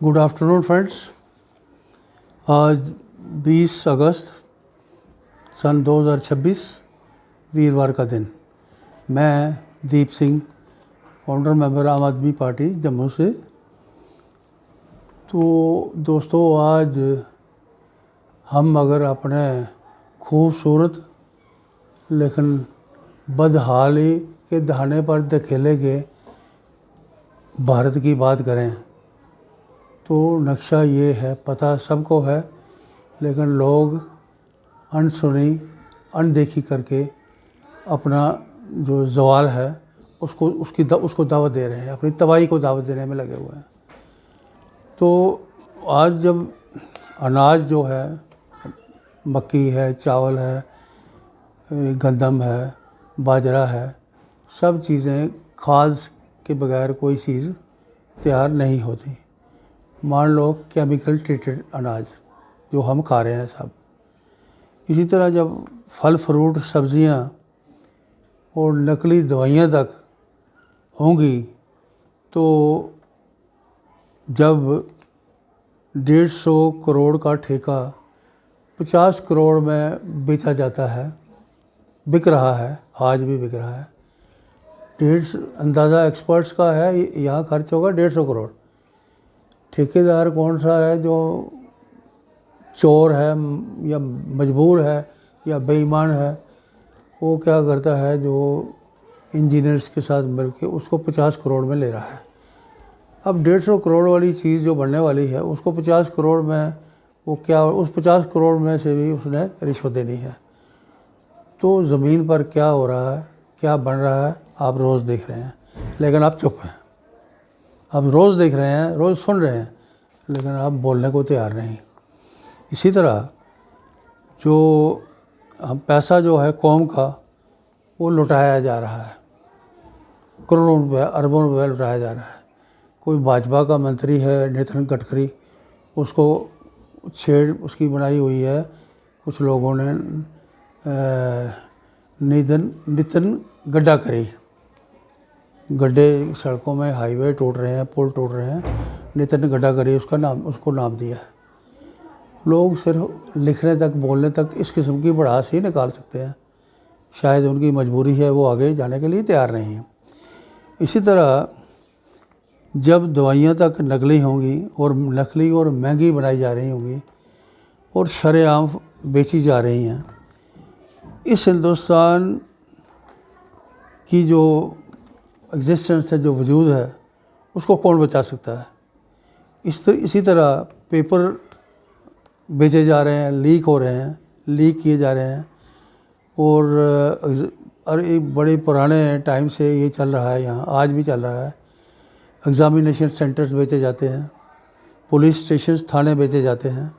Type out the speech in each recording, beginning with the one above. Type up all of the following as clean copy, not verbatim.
Good afternoon friends. आज 20 अगस्त सन 2026 वीरवार का दिन। मैं दीप सिंह, फाउंडर मेंबर आम आदमी पार्टी जम्मू से। तो दोस्तों, आज हम अगर अपने खूबसूरत लेकिन बदहाली के दहाने पर धकेले के भारत की बात करें तो नक्शा ये है, पता सबको है, लेकिन लोग अनसुनी अनदेखी करके अपना जो ज़वाल है उसको दावत दे रहे हैं, अपनी तबाही को दावत देने में लगे हुए हैं। तो आज जब अनाज जो है, मक्की है, चावल है, गंदम है, बाजरा है, सब चीज़ें खाद के बगैर कोई चीज़ तैयार नहीं होती। मान लो केमिकल ट्रीटेड अनाज जो हम खा रहे हैं सब। इसी तरह जब फल फ्रूट सब्जियां और नकली दवाइयां तक होंगी तो जब 150 करोड़ का ठेका 50 करोड़ में बेचा जाता है, बिक रहा है, आज भी बिक रहा है। अंदाज़ा एक्सपर्ट्स का है यहाँ खर्च होगा 150 करोड़। ठेकेदार कौन सा है जो चोर है या मजबूर है या बेईमान है, वो क्या करता है, जो इंजीनियर्स के साथ मिलके उसको 50 करोड़ में ले रहा है। अब 150 करोड़ वाली चीज़ जो बनने वाली है उसको 50 करोड़ में वो क्या, उस 50 करोड़ में से भी उसने रिश्वत देनी है। तो ज़मीन पर क्या हो रहा है, क्या बन रहा है, आप रोज़ देख रहे हैं, लेकिन आप चुप हैं। आप रोज़ देख रहे हैं, रोज़ सुन रहे हैं, लेकिन आप बोलने को तैयार नहीं। इसी तरह जो हम पैसा जो है कौम का वो लुटाया जा रहा है, करोड़ों रुपये अरबों रुपये लुटाया जा रहा है। कोई भाजपा का मंत्री है नितिन गडकरी, उसको छेड़ उसकी बनाई हुई है कुछ लोगों ने, नितिन गडकरी। गड्ढे सड़कों में, हाईवे टूट रहे हैं, पुल टूट रहे हैं, नितिन गडकरी उसको नाम दिया है। लोग सिर्फ लिखने तक, बोलने तक इस किस्म की भड़ास ही निकाल सकते हैं। शायद उनकी मजबूरी है, वो आगे जाने के लिए तैयार नहीं है। इसी तरह जब दवाइयाँ तक नकली होंगी और नकली और महंगी बनाई जा रही होंगी और शरेआम बेची जा रही हैं, इस हिंदुस्तान की जो एग्जिस्टेंस है, जो वजूद है, उसको कौन बचा सकता है। इसी तरह पेपर बेचे जा रहे हैं, लीक हो रहे हैं, लीक किए जा रहे हैं। और एक बड़े पुराने टाइम से ये चल रहा है, यहाँ आज भी चल रहा है। एग्ज़ामिनेशन सेंटर्स बेचे जाते हैं, पुलिस स्टेशंस, थाने बेचे जाते हैं।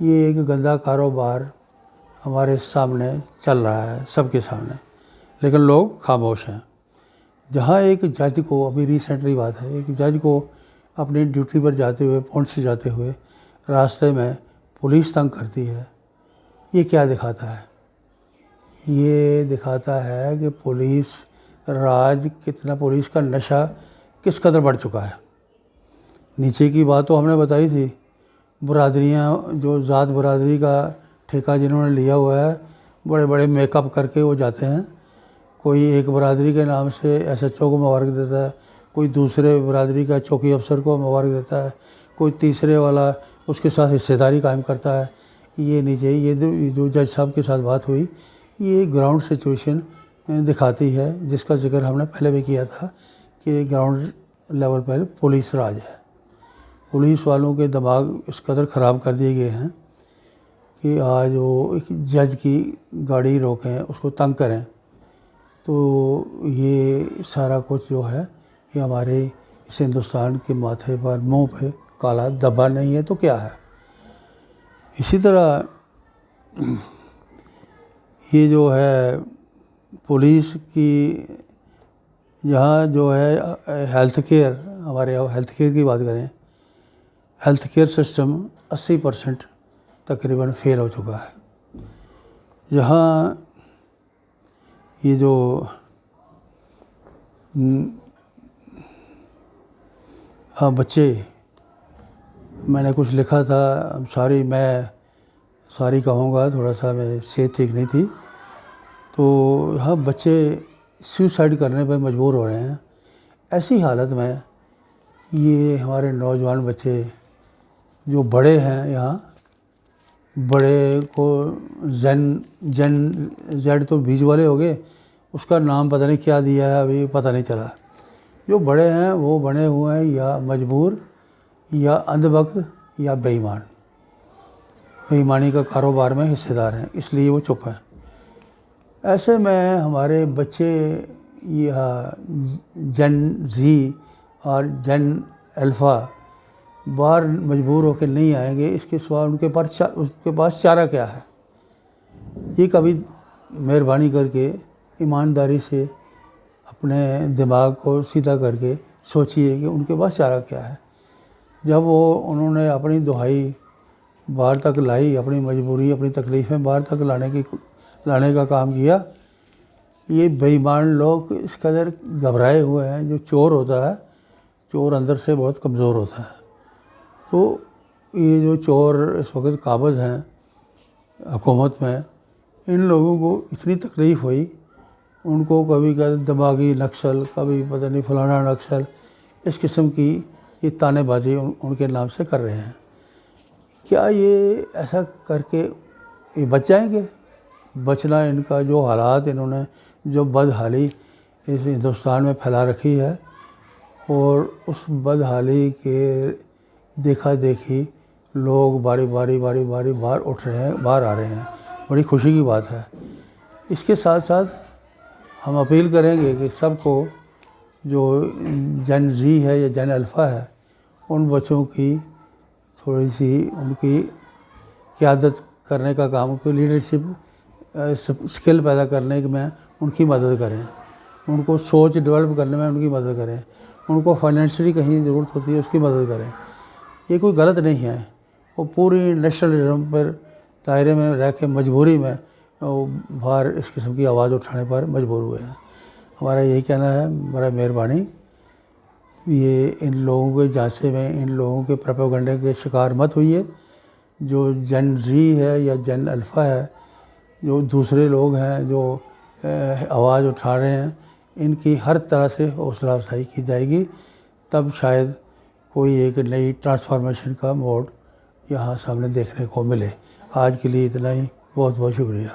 ये एक गंदा कारोबार हमारे सामने चल रहा है, सबके सामने, लेकिन लोग खामोश हैं। जहाँ एक जज को, अभी रिसेंटली बात है, एक जज को अपनी ड्यूटी पर जाते हुए, पहुँच जाते हुए रास्ते में पुलिस तंग करती है। ये क्या दिखाता है? ये दिखाता है कि पुलिस राज कितना, पुलिस का नशा किस कदर बढ़ चुका है। नीचे की बात तो हमने बताई थी, बरादरियाँ, जो ज़ात बरादरी का ठेका जिन्होंने लिया हुआ है, बड़े बड़े मेकअप करके वो जाते हैं। कोई एक बरादरी के नाम से SHO को मुबारक देता है, कोई दूसरे बरादरी का चौकी अफसर को मुबारक देता है, कोई तीसरे वाला उसके साथ हिस्सेदारी कायम करता है। ये नीचे ये जो जज साहब के साथ बात हुई, ये ग्राउंड सिचुएशन दिखाती है, जिसका जिक्र हमने पहले भी किया था कि ग्राउंड लेवल पर पुलिस राज है। पुलिस वालों के दिमाग इस कदर ख़राब कर दिए गए हैं कि आज वो एक जज की गाड़ी रोकें, उसको तंग करें। तो ये सारा कुछ जो है, ये हमारे इस हिंदुस्तान के माथे पर, मुंह पे काला धब्बा नहीं है तो क्या है। इसी तरह ये जो है पुलिस की, यहाँ जो है हेल्थ केयर, हमारे हेल्थ केयर की बात करें, हेल्थ केयर सिस्टम 80% तकरीबन फेल हो चुका है। यहाँ ये जो हाँ बच्चे میں نے کچھ لکھا تھا، ساری میں ساری کہوں گا، تھوڑا سا میں صحت ٹھیک نہیں تھی، تو ہاں بچے سوسائڈ کرنے پہ مجبور ہو رہے ہیں۔ ایسی حالت میں یہ ہمارے نوجوان بچے جو بڑے ہیں یہاں، بڑے کو جن زیڈ تو بیج والے ہو گئے، اس کا نام پتہ نہیں کیا دیا ہے، ابھی پتہ نہیں چلا۔ جو بڑے ہیں وہ بنے ہوئے ہیں یا مجبور یا اندھ وقت یا بے ایمان، بے ایمانی کا کاروبار میں حصے دار ہیں، اس لیے وہ چپ ہیں۔ ایسے میں ہمارے بچے یا جن زی اور جن الفا باہر مجبور ہو کے نہیں آئیں گے، اس کے سوا ان کے پاس چارہ کیا ہے؟ یہ کبھی مہربانی کر کے ایمانداری سے اپنے دماغ کو سیدھا کر کے سوچیے کہ ان کے پاس چارہ کیا ہے۔ جب انہوں نے اپنی دہائی باہر تک لائی، اپنی مجبوری، اپنی تکلیفیں باہر تک لانے کا کام کیا، یہ بے ایمان لوگ اس قدر گھبرائے ہوئے ہیں۔ جو چور ہوتا ہے، چور اندر سے بہت کمزور ہوتا ہے، تو یہ جو چور اس وقت قابض ہیں حکومت میں، ان لوگوں کو اتنی تکلیف ہوئی، ان کو کبھی دماغی نکسل، کبھی پتہ نہیں فلانا نکسل، اس قسم کی یہ تانے بازی ان کے نام سے کر رہے ہیں۔ کیا یہ ایسا کر کے یہ بچ جائیں گے؟ بچنا ان کا جو حالات انہوں نے، جو بدحالی اس ہندوستان میں پھیلا رکھی ہے، اور اس بدحالی کے دیکھا دیکھی لوگ باری باری باہر اٹھ رہے ہیں، باہر آ رہے ہیں، بڑی خوشی کی بات ہے۔ اس کے ساتھ ساتھ ہم اپیل کریں گے کہ سب کو، جو جن زی ہے یا جن الفا ہے، ان بچوں کی تھوڑی سی ان کی قیادت کرنے کا کام، کوئی لیڈرشپ اسکل پیدا کرنے میں ان کی مدد کریں، ان کو سوچ ڈیولپ کرنے میں ان کی مدد کریں، ان کو فائنینشلی کہیں ضرورت ہوتی ہے اس کی مدد کریں۔ یہ کوئی غلط نہیں ہے، وہ پوری نیشنلزم پر دائرے میں رہ کے مجبوری میں وہ باہر اس قسم کی آواز اٹھانے پر مجبور ہوئے ہیں۔ ہمارا یہی کہنا ہے، برائے مہربانی یہ ان لوگوں کے جانچے میں، ان لوگوں کے پروپیگنڈے کے شکار مت ہوئیے۔ جو جن زی ہے یا جن الفا ہے، جو دوسرے لوگ ہیں جو آواز اٹھا رہے ہیں، ان کی ہر طرح سے حوصلہ افزائی کی جائے گی، تب شاید کوئی ایک نئی ٹرانسفارمیشن کا موڈ یہاں سامنے دیکھنے کو ملے۔ آج کے لیے اتنا ہی، بہت بہت شکریہ۔